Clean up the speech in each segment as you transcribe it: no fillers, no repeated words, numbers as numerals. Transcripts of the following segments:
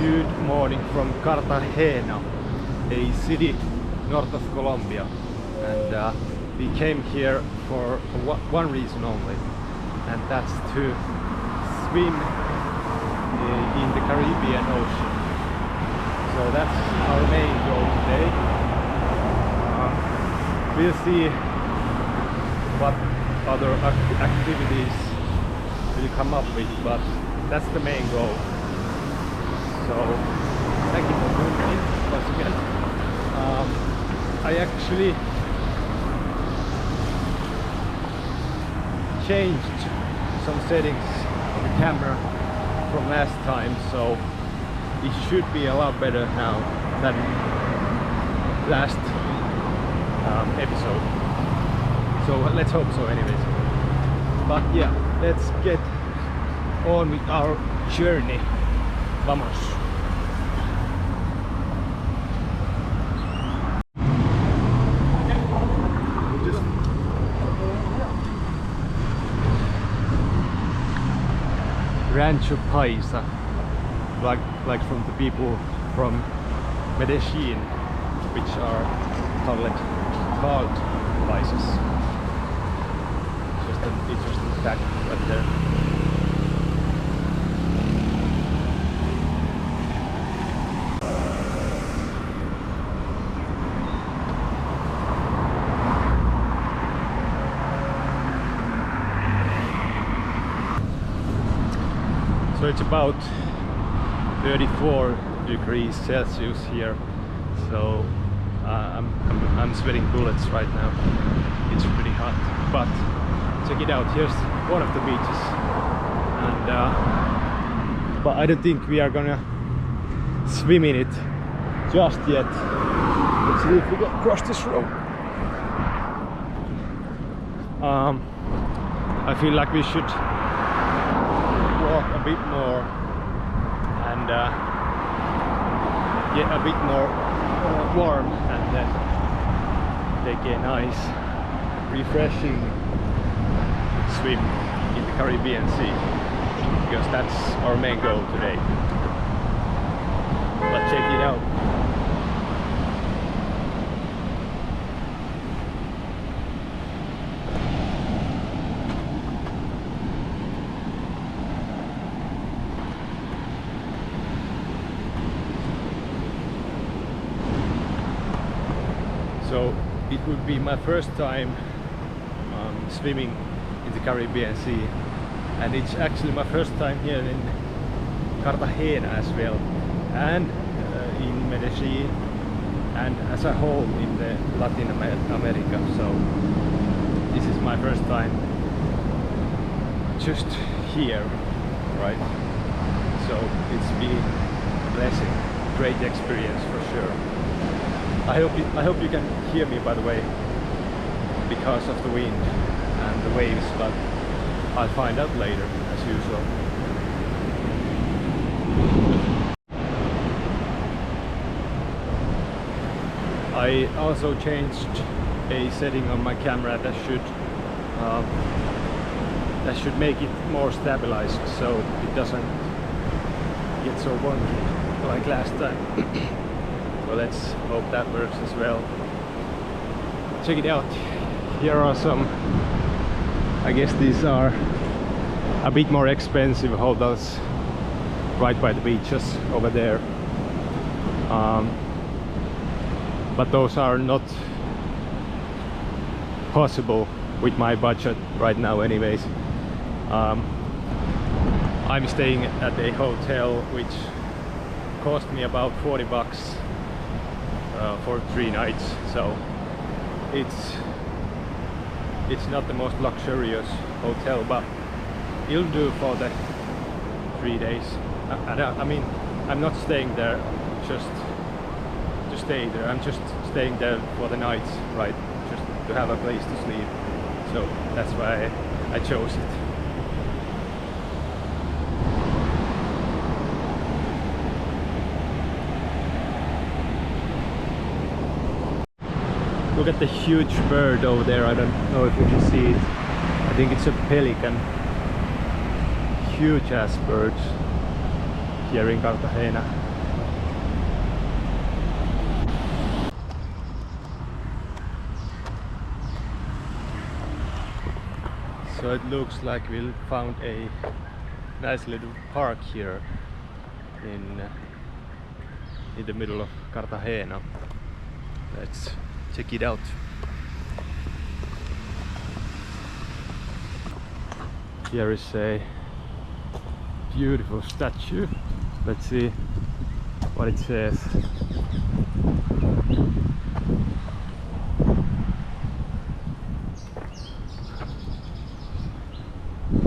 Good morning from Cartagena, a city north of Colombia, and we came here for one reason only, and that's to swim in the Caribbean Ocean. So that's our main goal today. We'll see what other activities we'll come up with, but that's the main goal. So thank you for tuning in once again. I actually changed some settings on the camera from last time, so it should be a lot better now than last episode. So let's hope so anyways. But yeah, let's get on with our journey. Vamos. Rancho Paisa, like from the people from Medellin, which are called Paisas. Just an interesting fact right there. So it's about 34 degrees Celsius here, so I'm sweating bullets right now. It's pretty hot, but check it out. Here's one of the beaches, and but I don't think we are gonna swim in it just yet. Let's see if we can cross this road. I feel like we should walk a bit more and get a bit more warm, and then take a nice refreshing swim in the Caribbean Sea, because that's our main goal today. Let's check it out. So it would be my first time swimming in the Caribbean Sea, and it's actually my first time here in Cartagena as well, and in Medellin, and as a whole in the Latin America. So this is my first time just here, right? So it's been a blessing, great experience for sure. I hope you can hear me, by the way, because of the wind and the waves, but I'll find out later as usual. I also changed a setting on my camera that should make it more stabilized, so it doesn't get so wonky like last time. So let's hope that works as well. Check it out. Here are some, I guess these are a bit more expensive hotels right by the beaches over there. But those are not possible with my budget right now anyways. I'm staying at a hotel which cost me about 40 bucks for 3 nights, so it's not the most luxurious hotel, but it'll do for the 3 days. I mean, I'm not staying there just to stay there, I'm just staying there for the nights, right, just to have a place to sleep. So that's why I chose it. Look at the huge bird over there. I don't know if you can see it. I think it's a pelican. Huge ass birds here in Cartagena. So it looks like we found a nice little park here in the middle of Cartagena. Let's check it out. Here is a beautiful statue. Let's see what it says.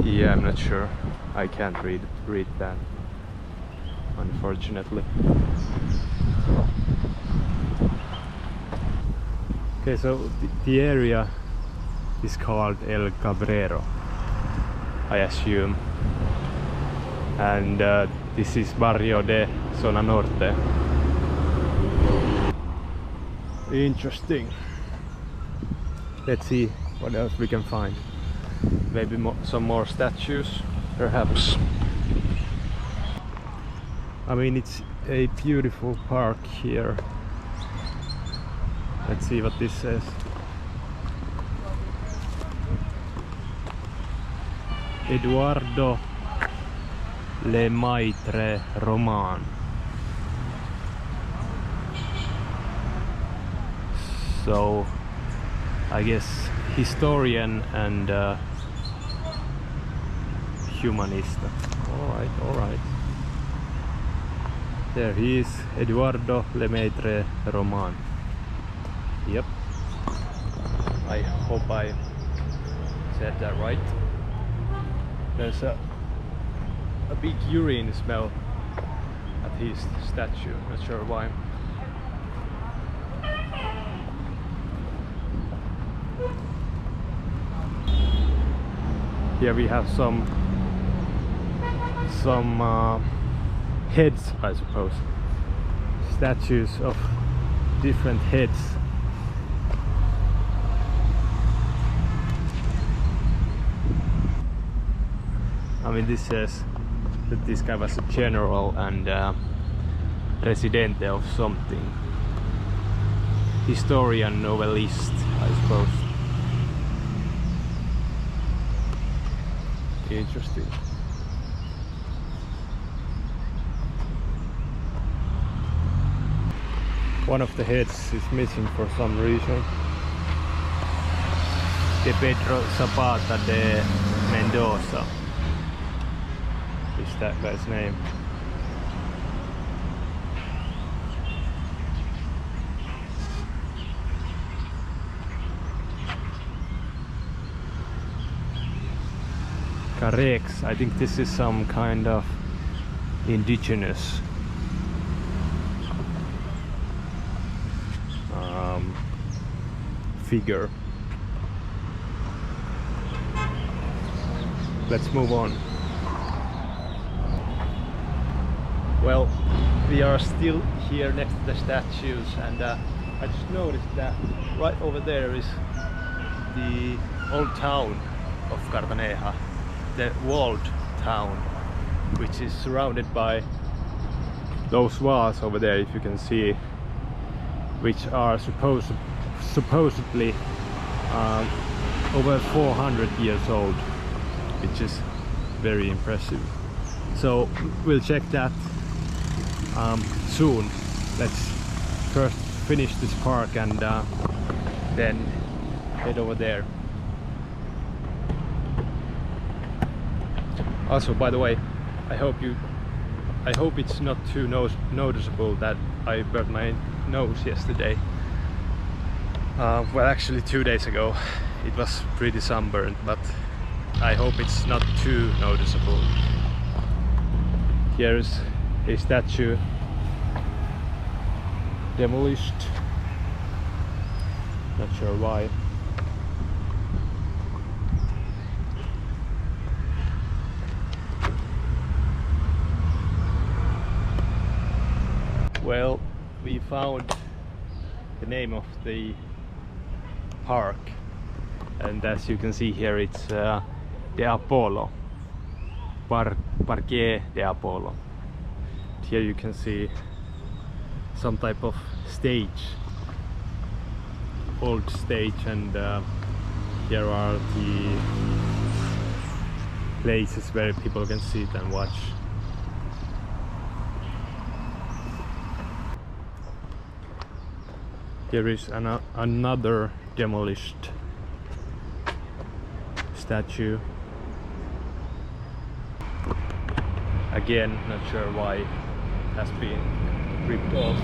Yeah, I'm not sure. I can't read that, unfortunately. Okay, so the area is called El Cabrero, I assume, and this is Barrio de Zona Norte. Interesting. Let's see what else we can find. Maybe some more statues, perhaps. I mean, it's a beautiful park here. Let's see what this says. Eduardo Lemaitre Roman. So I guess historian and humanista. All right. There he is, Eduardo Lemaitre Roman. Yep. I hope I said that right. There's a big urine smell at his statue. Not sure why. Here we have some heads, I suppose. Statues of different heads. I mean, this says that this guy was a general and presidente of something. Historian, novelist, I suppose. Interesting. One of the heads is missing for some reason. De Pedro Zapata de Mendoza is that guy's name. Carex, I think this is some kind of indigenous figure. Let's move on. Well, we are still here next to the statues, and I just noticed that right over there is the old town of Cartagena, the walled town, which is surrounded by those walls over there, if you can see, which are supposedly over 400 years old, which is very impressive. So we'll check that soon. Let's first finish this park and then head over there. Also, by the way, I hope it's not too noticeable that I burnt my nose yesterday. Well, actually 2 days ago. It was pretty sunburned, but I hope it's not too noticeable. Here's a statue demolished. Not sure why. Well, we found the name of the park, and as you can see here, it's De Apollo, Parque de Apollo. Here you can see some type of stage, old stage, and here are the places where people can sit and watch. Here is another demolished statue. Again, not sure why it has been ripped off.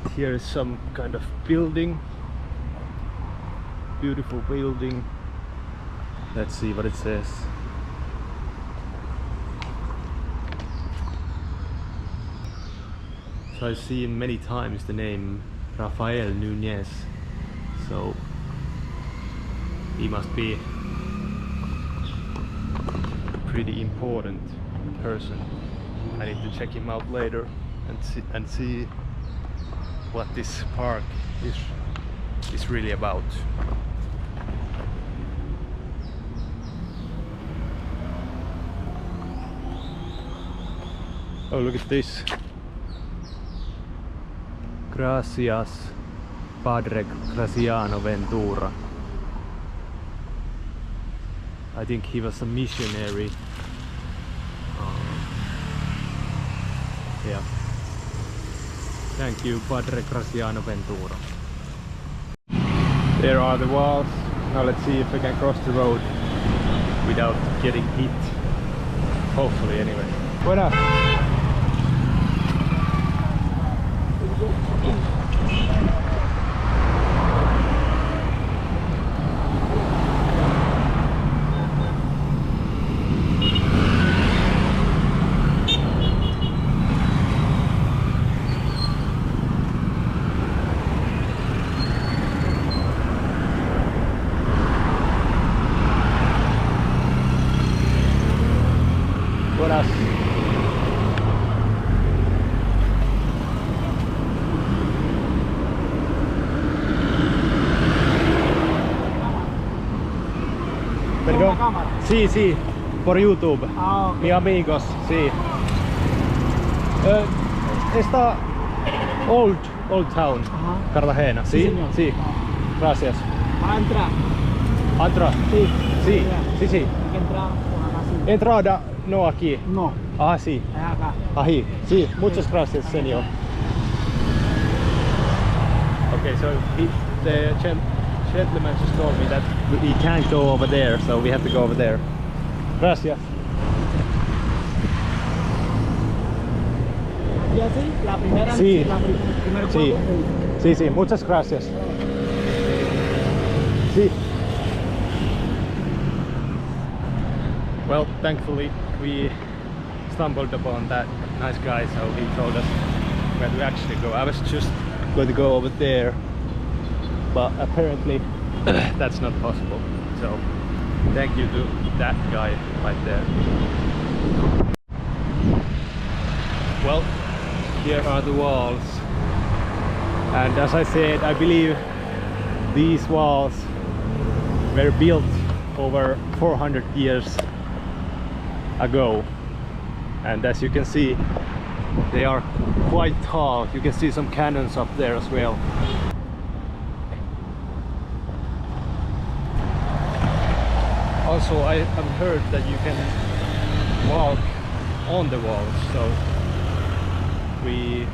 But here is some kind of building. Beautiful building. Let's see what it says. So I've seen many times the name Rafael Núñez, so he must be a pretty important person. I need to check him out later and see what this park is really about. Oh, look at this. Gracias, Padre Graciano Ventura. I think he was a missionary. Yeah. Thank you, Padre Graciano Ventura. There are the walls. Now let's see if we can cross the road without getting hit. Hopefully, anyway. Buenas. Buenas. Perdón. Sí, sí, por YouTube. Ah, okay. Mi amigos, sí. Esta old town, Ajá. Cartagena, Sí, sí, señor. sí. Gracias. Para entrar. Entra. Sí. Sí, sí, sí. Hay que entrar por acá, sí. Entrada, no aquí. No, Ah, sí. es acá. Ahí. Sí, muchas gracias, señor. Okay, so the gentleman just told me that we can't go over there, so we have to go over there. Gracias. ¿Y así? La primera. Sí. La primer Sí. cuadro. Sí, sí, muchas gracias. Sí. Well, thankfully we stumbled upon that nice guy, so he told us where to actually go. I was just going to go over there, but apparently that's not possible. So thank you to that guy right there. Well, here are the walls, and as I said, I believe these walls were built over 400 years ago, and as you can see, they are quite tall. You can see some cannons up there as well. Also, I have heard that you can walk on the walls, so we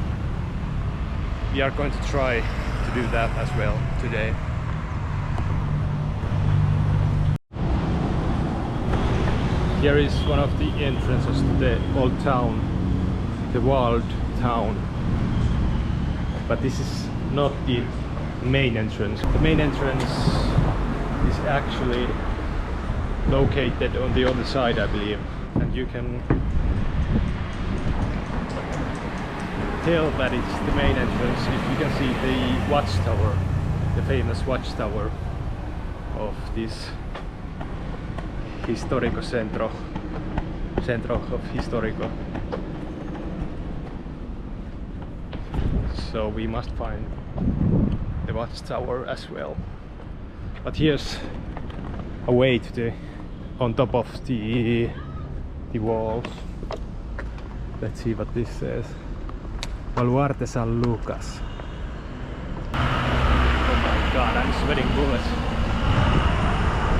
are going to try to do that as well today. Here is one of the entrances to the old town, the walled town. But this is not the main entrance. The main entrance is actually located on the other side, I believe. And you can tell that it's the main entrance if you can see the watchtower, the famous watchtower of this Histórico Centro of Histórico. So we must find the watchtower as well. But here's a way to the on top of the walls. Let's see what this says. Baluarte San Lucas. Oh my god, I'm sweating bullets.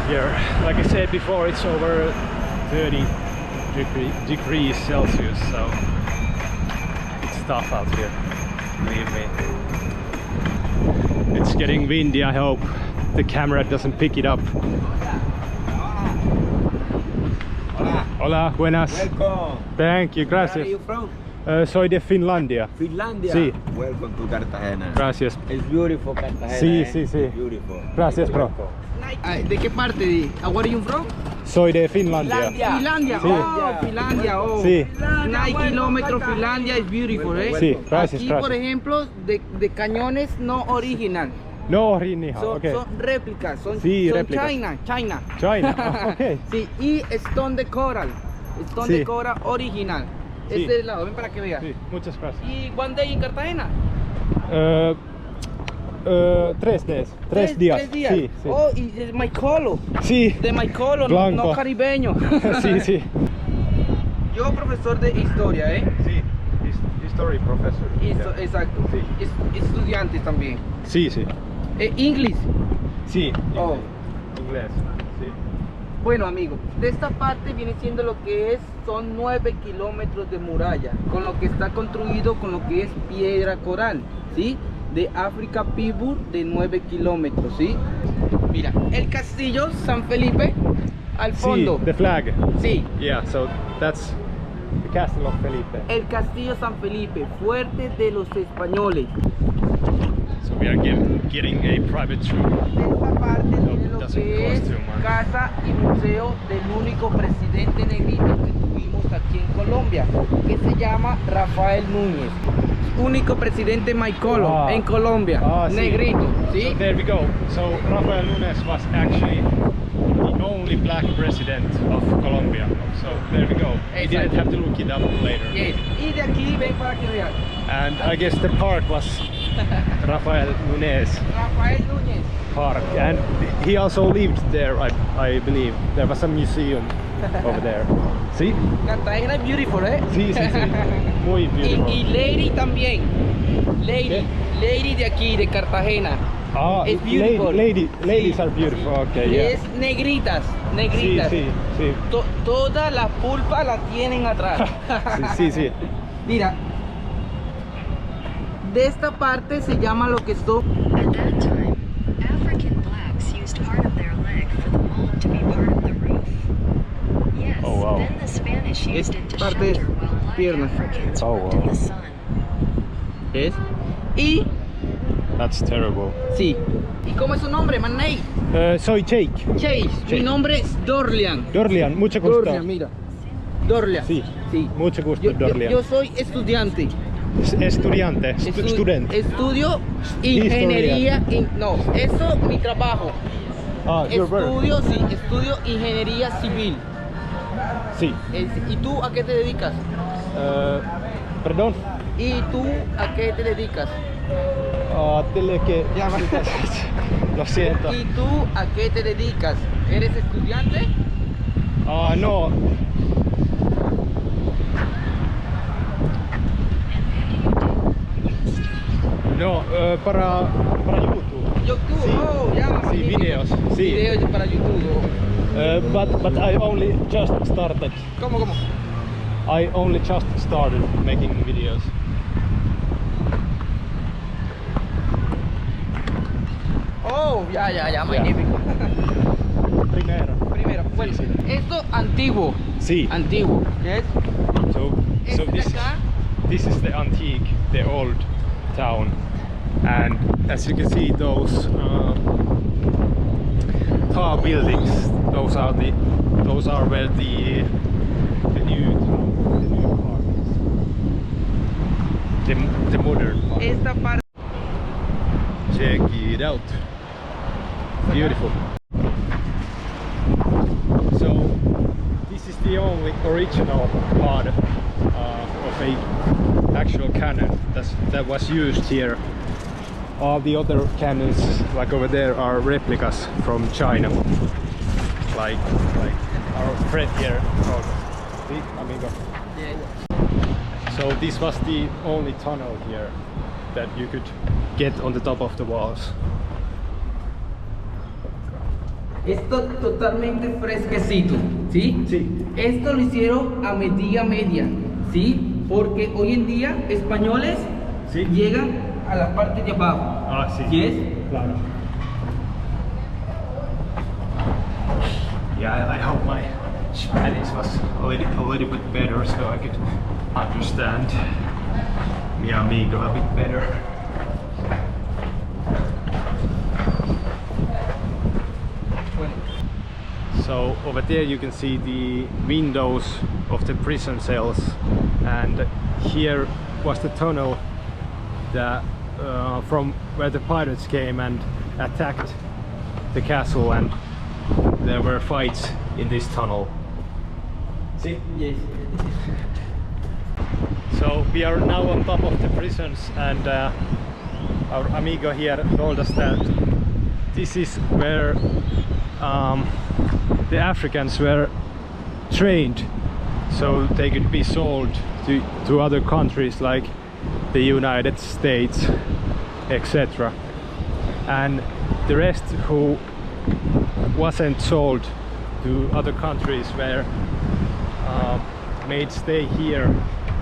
Here, like I said before, it's over 30 degrees Celsius, so it's tough out here, believe me. It's getting windy. I hope the camera doesn't pick it up. Hola, buenas. Welcome. Thank you, Where are gracias. you from? Soy de Finlandia. Finlandia. Sí. Welcome to Cartagena. Gracias. It's beautiful Cartagena. Sí, sí, sí. Beautiful. Gracias, bro. ¿De qué parte? Where are you from? Soy de Finlandia. Finlandia. Sí. Oh, Finlandia. Oh. Sí. 9 kilómetros. Finlandia is beautiful, eh? Sí, gracias, Aquí, gracias. por ejemplo, de cañones no original. No original, Son, okay. son réplicas. Son, Sí, son réplicas. China. China, okay. Sí, y stone de coral. Stone Sí. de coral original. Sí. Este del lado, ven para que veas. Sí, muchas gracias. Y one day en Cartagena. 3 días. 3 días. 3 días. Sí, sí. Oh, y de Maicolo. Sí. De Maicolo, Blanco. no caribeño. Sí, sí. Yo profesor de historia, ¿eh? Sí, history professor. Exacto. Sí. Estudiantes también. Sí, sí. English. Sí. Oh. Inglés. Sí. Bueno, amigo, de esta parte viene siendo lo que es, son 9 kilómetros de muralla, con lo que está construido, con lo que es piedra coral, ¿sí? De África Pibur de 9 kilómetros, ¿sí? Mira, el castillo San Felipe al fondo. Sí, the flag. Sí. Yeah, so that's the castle of Felipe. El castillo San Felipe, fuerte de los españoles. So we are getting a private tour. De esta parte tiene lo doesn't que es cost too much. casa y museo del único presidente negrito que tuvimos aquí en Colombia, que se llama Rafael Núñez. Único presidente Maicolo en Colombia, sí. negrito, ¿sí? So there we go. So Rafael Núñez was actually the only black president of Colombia. So there we go. You didn't Exactly. have to look it up later. Yes. Y de aquí ven para que vean. And I guess the park was Rafael Núñez Rafael Núñez. Park, and he also lived there. I believe there was a museum over there. See? Cartagena es beautiful, ¿eh? Sí, sí, sí. Muy beautiful. Y Lady también. Lady. ¿Qué? Lady de aquí, de Cartagena. Ah, Es beautiful. ladies Sí, are beautiful. sí. Okay, Y yeah. es negritas, Sí, negritas. sí, sí. Toda la pulpa la tienen atrás. Sí, sí. Mira, de esta parte se llama lo que son. At that time, African blacks used part of their leg for the mold to be part of the roof. Yes, Oh, wow. then the Spanish Es used it to parte de shelter while black pierna. Africans Oh, worked wow. in the sun. ¿Ves? Y That's terrible. sí. ¿Y cómo es su nombre, Manei? Soy Jake. Chase. Jake. Mi nombre es Dorlian. Dorlian, mucho gusto. Dorlian, mira. Dorlian. Sí, Sí. mucho gusto, Yo Dorlian. yo soy estudiante. Estudiante, student. Estudio ingeniería. No, eso mi trabajo. Ah, your work. Estudio ingeniería civil. Sí. ¿Y tú a qué te dedicas? Perdón. ¿Y tú a qué te dedicas? Ya va. Lo siento. ¿Y tú a qué te dedicas? ¿Eres estudiante? Ah, no. No, para YouTube. YouTube. Sí. Oh, ya. Sí, videos. Sí. Videos para YouTube. But I only just started. ¿Cómo? I only just started making videos. Oh, ya, magnífico. Primero. Primero, bueno, Sí. esto antiguo. Sí. Antiguo. ¿Qué es? So Este de this acá. this is the antique, the old town, and as you can see, those tall buildings, those are where the new part is. The modern part. Esta parte. Check it out. Beautiful. So this is the only original part of a actual cannon that was used here. All the other cannons, like over there, are replicas from China. Like our friend here. See, amigo. So this was the only tunnel here that you could get on the top of the walls. Esto totalmente fresquecito, ¿sí? Sí. Esto lo hicieron a medida media, ¿sí? Porque hoy en día españoles Sí. llegan a la parte de abajo. Ah, sí. ¿Sí es? Claro. Yeah, I hope my Spanish was a little bit better so I could understand mi amigo a bit better. So over there you can see the windows of the prison cells, and here was the tunnel that from where the pirates came and attacked the castle, and there were fights in this tunnel. See? Yes. So we are now on top of the prisons, and our amigo here told us that this is where the Africans were trained so they could be sold to other countries like the United States, etc. And the rest who wasn't sold to other countries were made stay here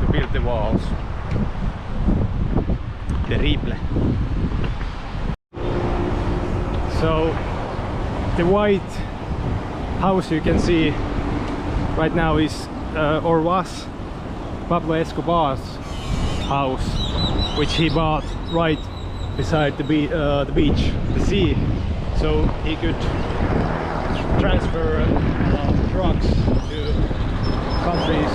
to build the walls. Terrible. So the white house you can see right now is or was Pablo Escobar's house, which he bought right beside the beach, the sea, so he could transfer drugs to countries,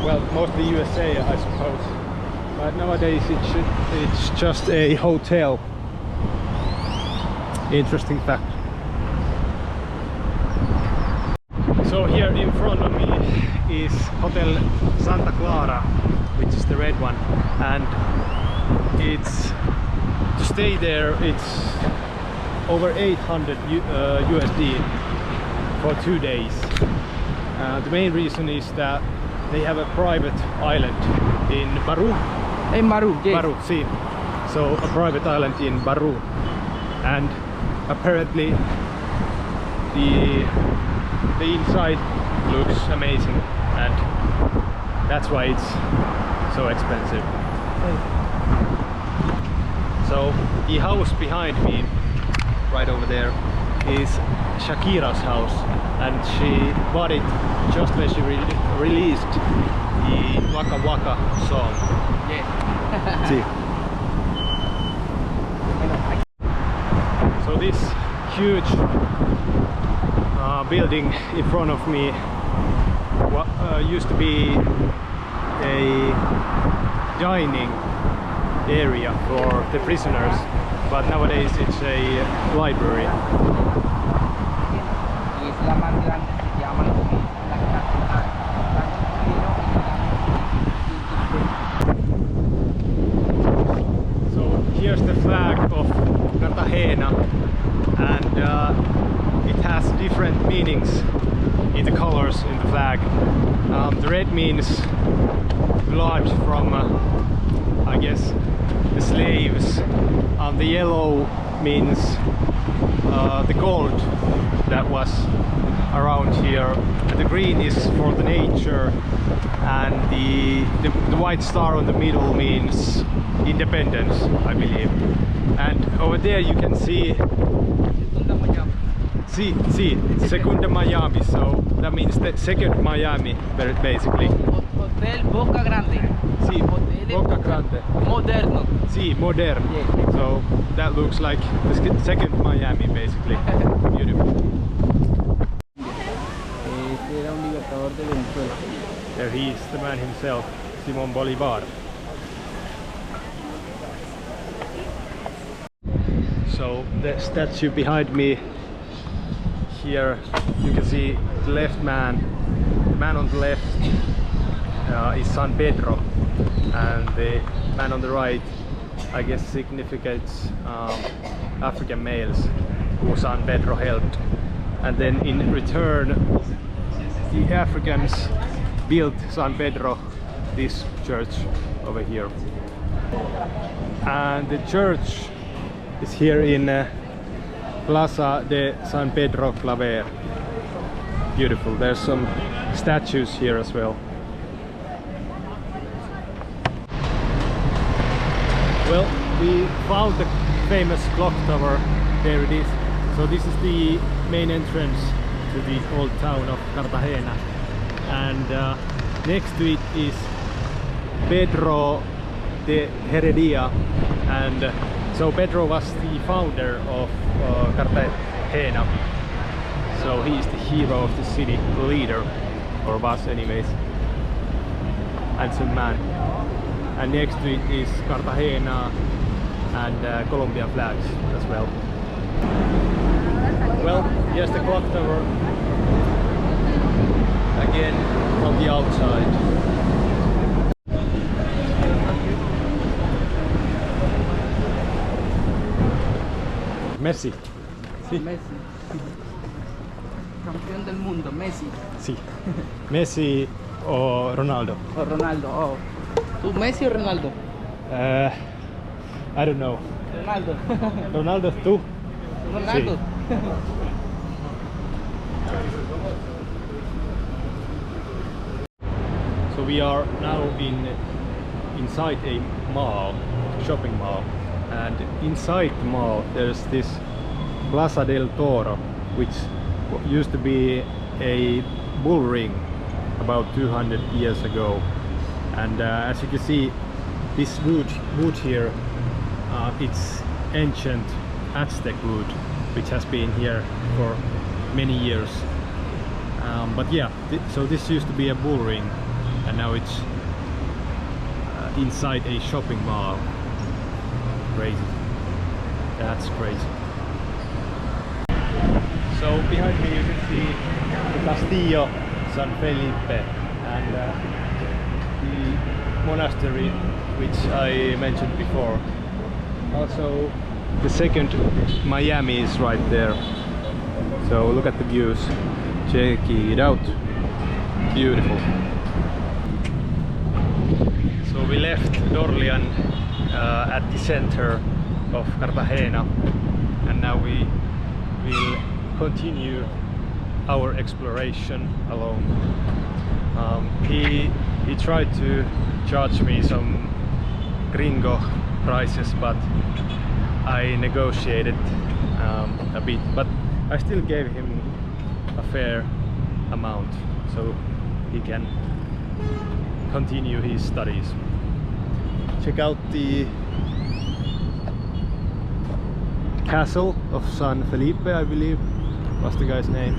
well, mostly USA, I suppose, but nowadays it's just a hotel. Interesting fact. So here in front of me is Hotel Santa Clara, which is the red one, and it's to stay there it's over 800 USD for 2 days. The main reason is that they have a private island in Baru. En Baru, yes. Baru, see. So a private island in Baru, and apparently the inside looks amazing, and that's why it's so expensive. So the house behind me, right over there, is Shakira's house, and she bought it just when she released the Waka Waka song. Yes. See. So this huge building in front of me used to be a dining area for the prisoners, but nowadays it's a library. Y es la más grande, se llama lo que es la catedral. So here's the flag of Cartagena, and it has different meanings in the colors in the flag. The red means blood from, I guess, the slaves. The yellow means the gold that was around here. And the green is for the nature, and the white star on the middle means independence, I believe. And over there you can see Segunda Miami, so that means the second Miami, basically. Hotel Boca Grande. Sí, Hotel Boca Grande. Moderno. Sí, modern. Yeah. So that looks like the second Miami, basically. Beautiful. Este era un libertador de Venezuela. There he is, the man himself, Simón Bolívar. So the statue behind me here, you can see the left man. The man on the left is San Pedro, and the man on the right, I guess, significates African males who San Pedro helped. And then in return, the Africans built San Pedro this church over here. And the church is here in Plaza de San Pedro Claver. Beautiful. There's some statues here as well. Well, we found the famous clock tower. There it is. So this is the main entrance to the old town of Cartagena, and next to it is Pedro de Heredia, and so Pedro was the founder of Cartagena, so he is the hero of the city, leader, or was anyways, handsome man. And next to it is Cartagena and Colombia flags as well. Well, here's the clock tower again from the outside. Messi. Sí. Messi. Campeón del mundo, Messi. Sí. Messi o Ronaldo. O Ronaldo. Oh. ¿Tú Messi o Ronaldo? I don't know. Ronaldo. Ronaldo, tú. Ronaldo. Sí. So we are now inside a mall, shopping mall, and inside the mall there's this Plaza del Toro, which used to be a bull ring about 200 years ago. And as you can see, this wood here, it's ancient Aztec wood, which has been here for many years. But yeah, so this used to be a bull ring, and now it's inside a shopping mall. Crazy. That's crazy. So behind me you can see the Castillo San Felipe and the monastery which I mentioned before. Also the second Miami is right there. So look at the views. Check it out. Beautiful. So we left Dorlian at the center of Cartagena, and now we will continue our exploration alone. He tried to charge me some gringo prices, but I negotiated a bit, but I still gave him a fair amount so he can continue his studies. Check out the castle of San Felipe, I believe was the guy's name,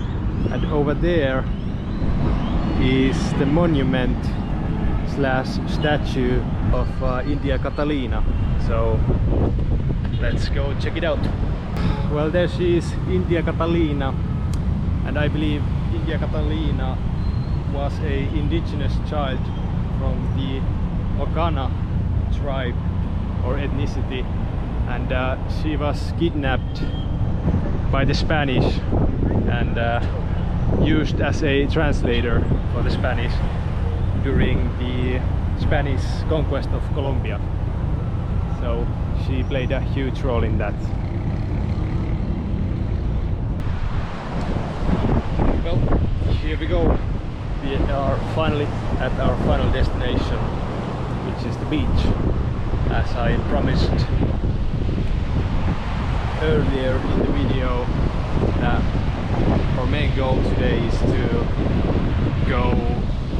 and over there is the monument slash statue of India Catalina. So let's go check it out. Well, there she is, India Catalina, and I believe India Catalina was a indigenous child from the Okana tribe or ethnicity, and she was kidnapped by the Spanish and used as a translator for the Spanish during the Spanish conquest of Colombia. So she played a huge role in that. Well, here we go. We are finally at our final destination, which is the beach. As I promised earlier in the video, our main goal today is to go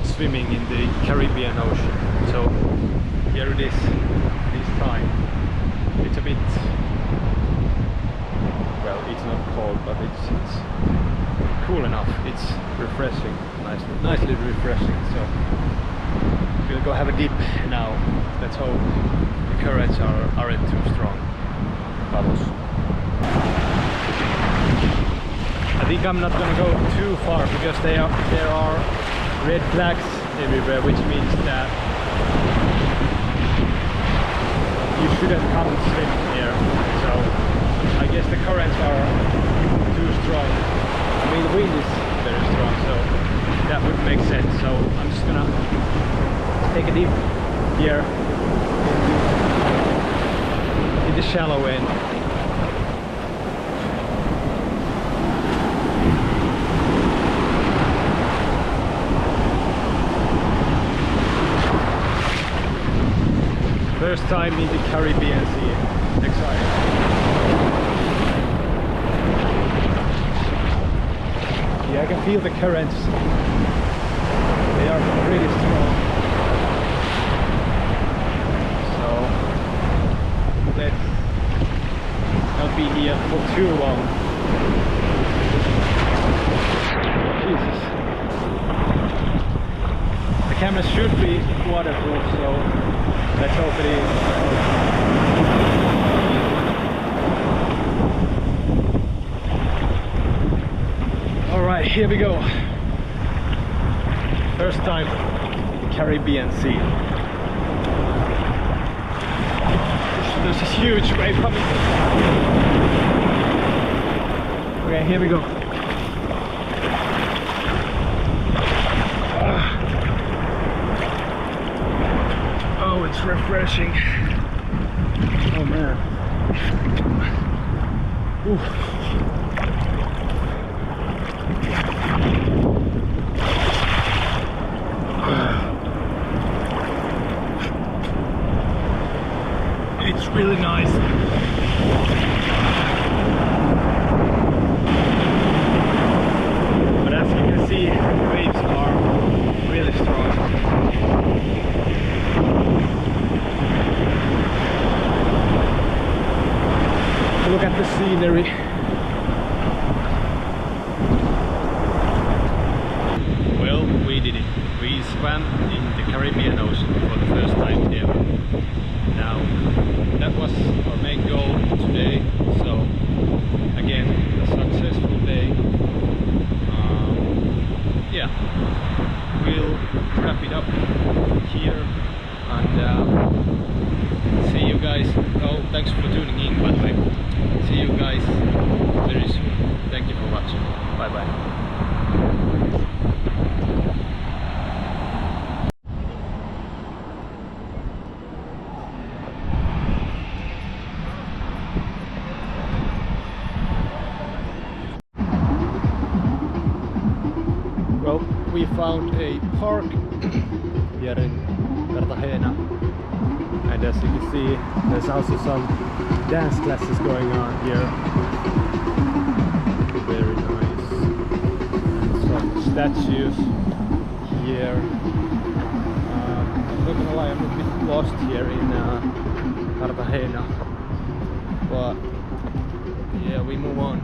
swimming in the Caribbean Ocean. So here it is, this time. It's a bit, well, it's not cold, but it's cool enough. It's refreshing, nicely refreshing. So we'll go have a dip now. Let's hope the currents aren't too strong. Bubbles. I think I'm not gonna go too far because there are red flags everywhere, which means that you shouldn't come swim here. So I guess the currents are too strong. I mean, the wind is very strong, so that would make sense. So I'm just gonna take a dip here in the shallow end. First time in the Caribbean Sea. Exciting. Yeah, I can feel the currents. They are pretty strong. So let's not be here for too long. Jesus. The camera should be waterproof, so let's hope it is. Alright, here we go. First time Caribbean Sea. There's this huge wave coming. Okay, here we go. Oh, it's refreshing. Oh man. Ooh. It's really nice. But as you can see, the waves are really strong. Look at the scenery. Well, we did it. We swam in the Caribbean Ocean for the first time ever. Now, that was our main goal today. So, again, a successful day. Yeah, we'll wrap it up here and see you guys. Oh, thanks for tuning in, by the way. See you guys very soon. Thank you for watching. Bye bye. Well, we found a park here in Cartagena, and as you can see, there's also some dance classes going on here. Very nice. And some statues here. I'm not gonna lie, I'm a bit lost here in Cartagena, but yeah, we move on.